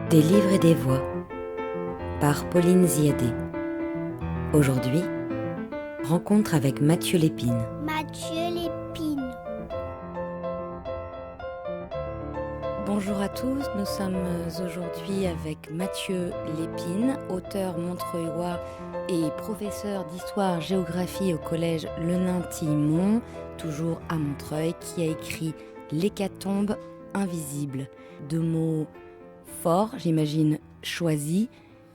Des livres et des voix par Pauline Ziadé. Aujourd'hui, rencontre avec Mathieu Lépine. Mathieu Lépine. Bonjour à tous, nous sommes aujourd'hui avec Mathieu Lépine, auteur montreuillois et professeur d'histoire-géographie au collège Le Nain-Tillemont, toujours à Montreuil, qui a écrit L'hécatombe invisible. Deux mots forts, j'imagine, choisis.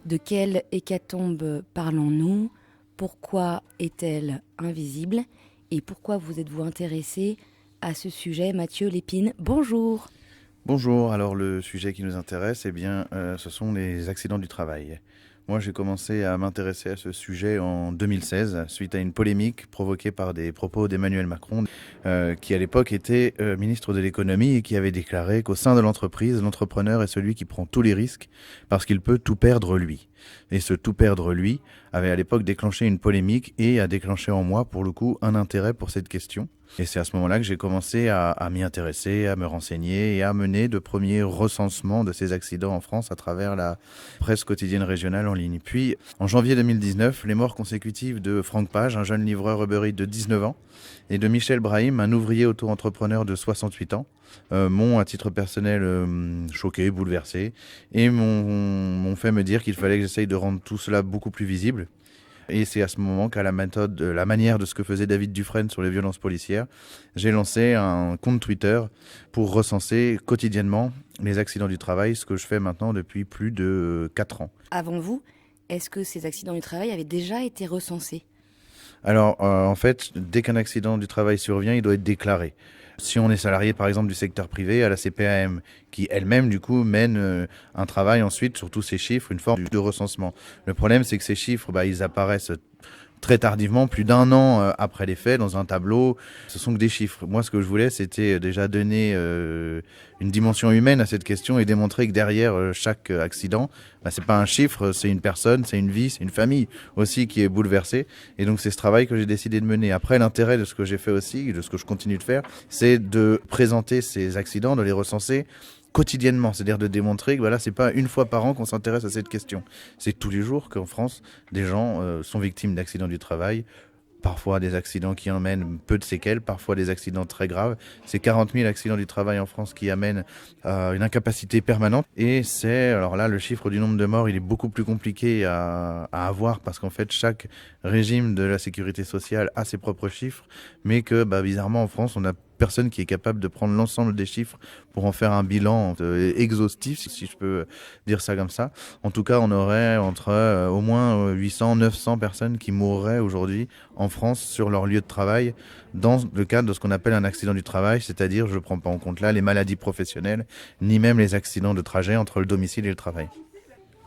De quelle hécatombe parlons-nous ? Pourquoi est-elle invisible ? Et pourquoi vous êtes-vous intéressé à ce sujet, Mathieu Lépine ? Bonjour. Bonjour, alors le sujet qui nous intéresse, ce sont les accidents du travail. Moi, j'ai commencé à m'intéresser à ce sujet en 2016, suite à une polémique provoquée par des propos d'Emmanuel Macron, qui à l'époque était ministre de l'économie et qui avait déclaré qu'au sein de l'entreprise, l'entrepreneur est celui qui prend tous les risques parce qu'il peut tout perdre lui. Et ce tout perdre lui avait à l'époque déclenché une polémique et a déclenché en moi, pour le coup, un intérêt pour cette question. Et c'est à ce moment-là que j'ai commencé à m'y intéresser, à me renseigner et à mener de premiers recensements de ces accidents en France à travers la presse quotidienne régionale en ligne. Puis, en janvier 2019, les morts consécutives de Franck Page, un jeune livreur Uber Eats de 19 ans, et de Michel Brahim, un ouvrier auto-entrepreneur de 68 ans, m'ont, à titre personnel, choqué, bouleversé, et m'ont fait me dire qu'il fallait que j'essaye de rendre tout cela beaucoup plus visible. Et c'est à ce moment qu'à la manière de ce que faisait David Dufresne sur les violences policières, j'ai lancé un compte Twitter pour recenser quotidiennement les accidents du travail, ce que je fais maintenant depuis plus de 4 ans. Avant vous, est-ce que ces accidents du travail avaient déjà été recensés ? Alors, en fait, dès qu'un accident du travail survient, il doit être déclaré. Si on est salarié, par exemple, du secteur privé, à la CPAM, qui elle-même, du coup, mène un travail ensuite sur tous ces chiffres, une forme de recensement. Le problème, c'est que ces chiffres, ils apparaissent très tardivement, plus d'1 an après les faits, dans un tableau. Ce sont que des chiffres. Moi, ce que je voulais, c'était déjà donner une dimension humaine à cette question et démontrer que derrière chaque accident, c'est pas un chiffre, c'est une personne, c'est une vie, c'est une famille aussi qui est bouleversée. Et donc, c'est ce travail que j'ai décidé de mener. Après, l'intérêt de ce que j'ai fait aussi, de ce que je continue de faire, c'est de présenter ces accidents, de les recenser quotidiennement, c'est-à-dire de démontrer que c'est pas une fois par an qu'on s'intéresse à cette question. C'est tous les jours qu'en France, des gens sont victimes d'accidents du travail, parfois des accidents qui emmènent peu de séquelles, parfois des accidents très graves. C'est 40 000 accidents du travail en France qui amènent à une incapacité permanente. Et alors là, le chiffre du nombre de morts, il est beaucoup plus compliqué à avoir parce qu'en fait, chaque régime de la sécurité sociale a ses propres chiffres, mais que bizarrement en France, on a personne qui est capable de prendre l'ensemble des chiffres pour en faire un bilan exhaustif, si je peux dire ça comme ça. En tout cas, on aurait entre au moins 800, 900 personnes qui mourraient aujourd'hui en France sur leur lieu de travail dans le cadre de ce qu'on appelle un accident du travail, c'est-à-dire, je ne prends pas en compte là les maladies professionnelles, ni même les accidents de trajet entre le domicile et le travail.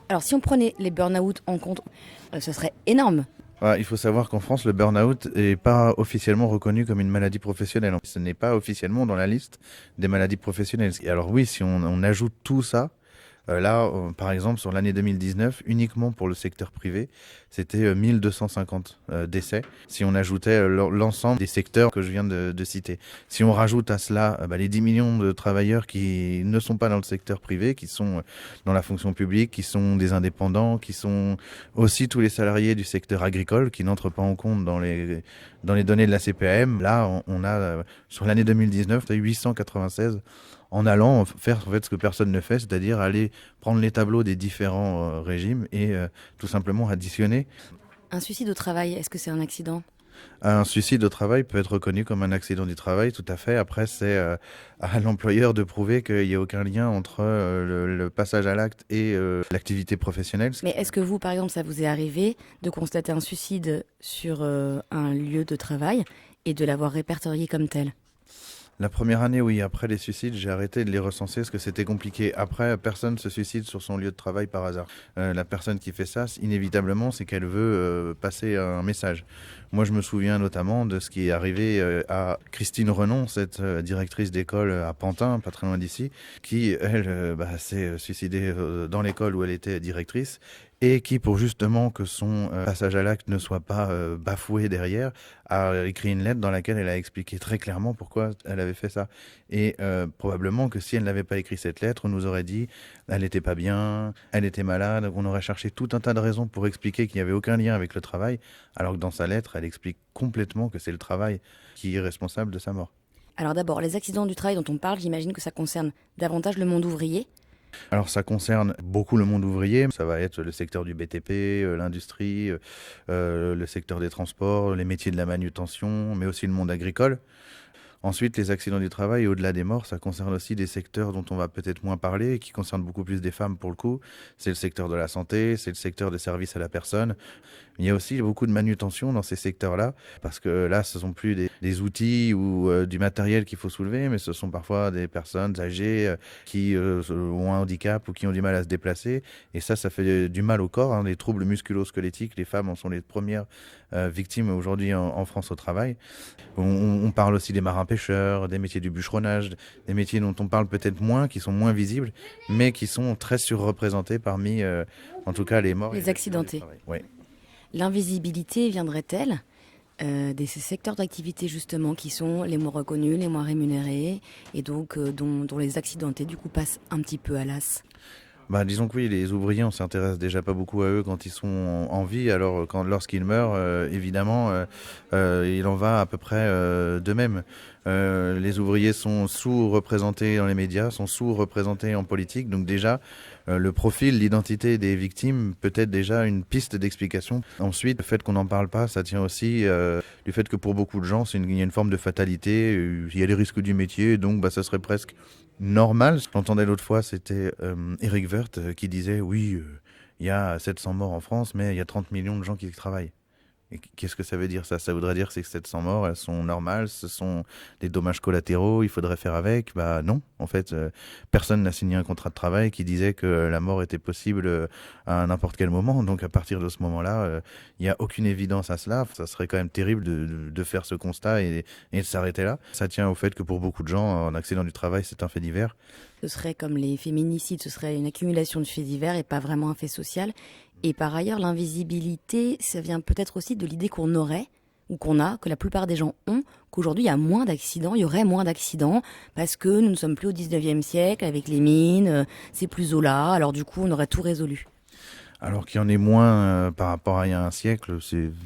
Alors, si on prenait les burn-out en compte, ce serait énorme. Il faut savoir qu'en France, le burn-out n'est pas officiellement reconnu comme une maladie professionnelle. Ce n'est pas officiellement dans la liste des maladies professionnelles. Et alors oui, si on ajoute tout ça, par exemple, sur l'année 2019, uniquement pour le secteur privé, c'était 1250 décès. Si on ajoutait l'ensemble des secteurs que je viens de citer. Si on rajoute à cela les 10 millions de travailleurs qui ne sont pas dans le secteur privé, qui sont dans la fonction publique, qui sont des indépendants, qui sont aussi tous les salariés du secteur agricole, qui n'entrent pas en compte dans les données de la CPAM, là, on a, sur l'année 2019, 896 en allant faire ce que personne ne fait, c'est-à-dire aller prendre les tableaux des différents régimes et tout simplement additionner. Un suicide au travail, est-ce que c'est un accident ? Un suicide au travail peut être reconnu comme un accident du travail, tout à fait. Après, c'est à l'employeur de prouver qu'il n'y a aucun lien entre le passage à l'acte et l'activité professionnelle. Mais est-ce que vous, par exemple, ça vous est arrivé de constater un suicide sur un lieu de travail et de l'avoir répertorié comme tel ? La première année, oui. Après les suicides, j'ai arrêté de les recenser parce que c'était compliqué. Après, personne se suicide sur son lieu de travail par hasard. La personne qui fait ça, inévitablement, c'est qu'elle veut passer un message. Moi, je me souviens notamment de ce qui est arrivé à Christine Renon, cette directrice d'école à Pantin, pas très loin d'ici, qui, elle, s'est suicidée dans l'école où elle était directrice, et qui, pour justement que son passage à l'acte ne soit pas bafoué derrière, a écrit une lettre dans laquelle elle a expliqué très clairement pourquoi elle avait fait ça. Et probablement que si elle n'avait pas écrit cette lettre, on nous aurait dit elle n'était pas bien, elle était malade, on aurait cherché tout un tas de raisons pour expliquer qu'il n'y avait aucun lien avec le travail, alors que dans sa lettre, elle explique complètement que c'est le travail qui est responsable de sa mort. Alors d'abord, les accidents du travail dont on parle, j'imagine que ça concerne davantage le monde ouvrier. Alors ça concerne beaucoup le monde ouvrier, ça va être le secteur du BTP, l'industrie, le secteur des transports, les métiers de la manutention, mais aussi le monde agricole. Ensuite, les accidents du travail, au-delà des morts, ça concerne aussi des secteurs dont on va peut-être moins parler et qui concernent beaucoup plus des femmes pour le coup. C'est le secteur de la santé, c'est le secteur des services à la personne. Il y a aussi beaucoup de manutention dans ces secteurs-là, parce que là, ce sont plus des outils ou du matériel qu'il faut soulever, mais ce sont parfois des personnes âgées qui ont un handicap ou qui ont du mal à se déplacer. Et ça fait du mal au corps, hein, des troubles musculo-squelettiques. Les femmes en sont les premières victimes aujourd'hui en France au travail. On parle aussi des marins-pêcheurs, des métiers du bûcheronnage, des métiers dont on parle peut-être moins, qui sont moins visibles, mais qui sont très surreprésentés parmi, en tout cas, les morts. Les accidentés. Oui. L'invisibilité viendrait-elle de ces secteurs d'activité justement qui sont les moins reconnus, les moins rémunérés et donc dont les accidentés du coup passent un petit peu à l'as? Disons que oui, les ouvriers, on s'intéresse déjà pas beaucoup à eux quand ils sont en vie. Alors, lorsqu'ils meurent, évidemment, il en va à peu près de même. Les ouvriers sont sous-représentés dans les médias, sont sous-représentés en politique. Donc déjà, le profil, l'identité des victimes peut être déjà une piste d'explication. Ensuite, le fait qu'on n'en parle pas, ça tient aussi du fait que pour beaucoup de gens, il y a une forme de fatalité. Il y a les risques du métier, donc ça serait presque normal. Ce que j'entendais l'autre fois, c'était Eric Woerth qui disait oui, il y a 700 morts en France, mais il y a 30 millions de gens qui travaillent. Et qu'est-ce que ça veut dire ça? Ça voudrait dire que ces 700 morts, elles sont normales, ce sont des dommages collatéraux, il faudrait faire avec. Non, en fait, personne n'a signé un contrat de travail qui disait que la mort était possible à n'importe quel moment. Donc à partir de ce moment-là, il n'y a aucune évidence à cela. Ça serait quand même terrible de faire ce constat et de s'arrêter là. Ça tient au fait que pour beaucoup de gens, un accident du travail, c'est un fait divers. Ce serait comme les féminicides, ce serait une accumulation de faits divers et pas vraiment un fait social. Et par ailleurs, l'invisibilité, ça vient peut-être aussi de l'idée qu'on aurait, ou qu'on a, que la plupart des gens ont, qu'aujourd'hui il y a moins d'accidents, il y aurait moins d'accidents, parce que nous ne sommes plus au 19e siècle, avec les mines, c'est plus Zola, alors du coup on aurait tout résolu. Alors qu'il y en ait moins par rapport à il y a un siècle,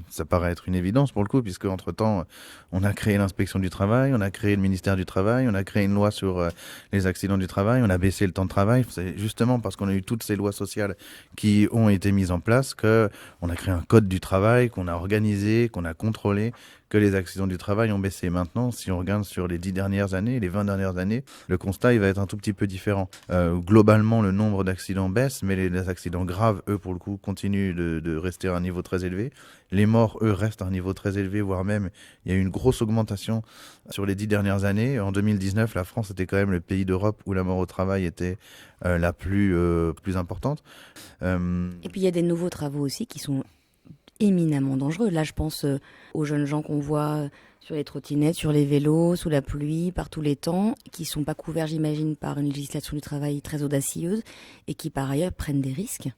ça paraît être une évidence pour le coup, puisque entre-temps, on a créé l'inspection du travail, on a créé le ministère du travail, on a créé une loi sur les accidents du travail, on a baissé le temps de travail. C'est justement parce qu'on a eu toutes ces lois sociales qui ont été mises en place qu'on a créé un code du travail, qu'on a organisé, qu'on a contrôlé, que les accidents du travail ont baissé. Maintenant, si on regarde sur les 10 dernières années, les 20 dernières années, le constat il va être un tout petit peu différent. Globalement, le nombre d'accidents baisse, mais les accidents graves, eux, pour le coup, continuent de rester à un niveau très élevé. Les morts, eux, restent à un niveau très élevé, voire même, il y a eu une grosse augmentation sur les 10 dernières années. En 2019, la France était quand même le pays d'Europe où la mort au travail était la plus importante. Et puis il y a des nouveaux travaux aussi qui sont éminemment dangereux. Là, je pense aux jeunes gens qu'on voit sur les trottinettes, sur les vélos, sous la pluie, par tous les temps, qui sont pas couverts, j'imagine, par une législation du travail très audacieuse et qui, par ailleurs, prennent des risques.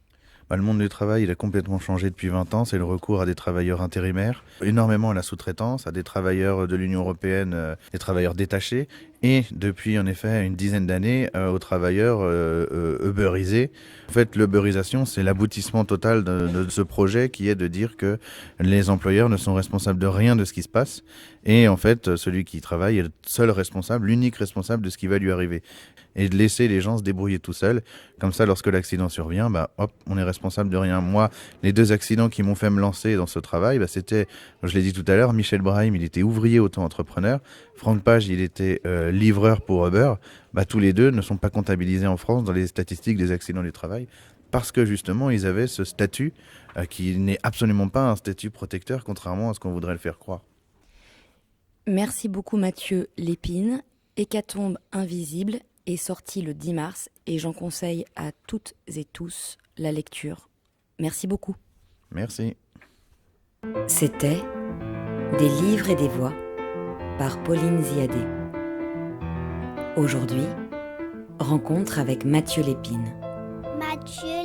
Le monde du travail, il a complètement changé depuis 20 ans. C'est le recours à des travailleurs intérimaires, énormément à la sous-traitance, à des travailleurs de l'Union européenne, des travailleurs détachés, et depuis en effet une dizaine d'années aux travailleurs uberisés. En fait, l'uberisation, c'est l'aboutissement total de ce projet qui est de dire que les employeurs ne sont responsables de rien de ce qui se passe, et en fait, celui qui travaille est le seul responsable, l'unique responsable de ce qui va lui arriver. Et de laisser les gens se débrouiller tout seuls. Comme ça, lorsque l'accident survient, hop, on est responsable de rien. Moi, les 2 accidents qui m'ont fait me lancer dans ce travail, c'était, je l'ai dit tout à l'heure, Michel Brahim, il était ouvrier auto-entrepreneur. Franck Page, il était livreur pour Uber. Tous les deux ne sont pas comptabilisés en France dans les statistiques des accidents du travail parce que justement, ils avaient ce statut qui n'est absolument pas un statut protecteur, contrairement à ce qu'on voudrait le faire croire. Merci beaucoup Mathieu Lépine. Hécatombe invisible est sorti le 10 mars et j'en conseille à toutes et tous la lecture. Merci beaucoup. Merci. C'était Des livres et des voix par Pauline Ziadé. Aujourd'hui, rencontre avec Mathieu Lépine. Mathieu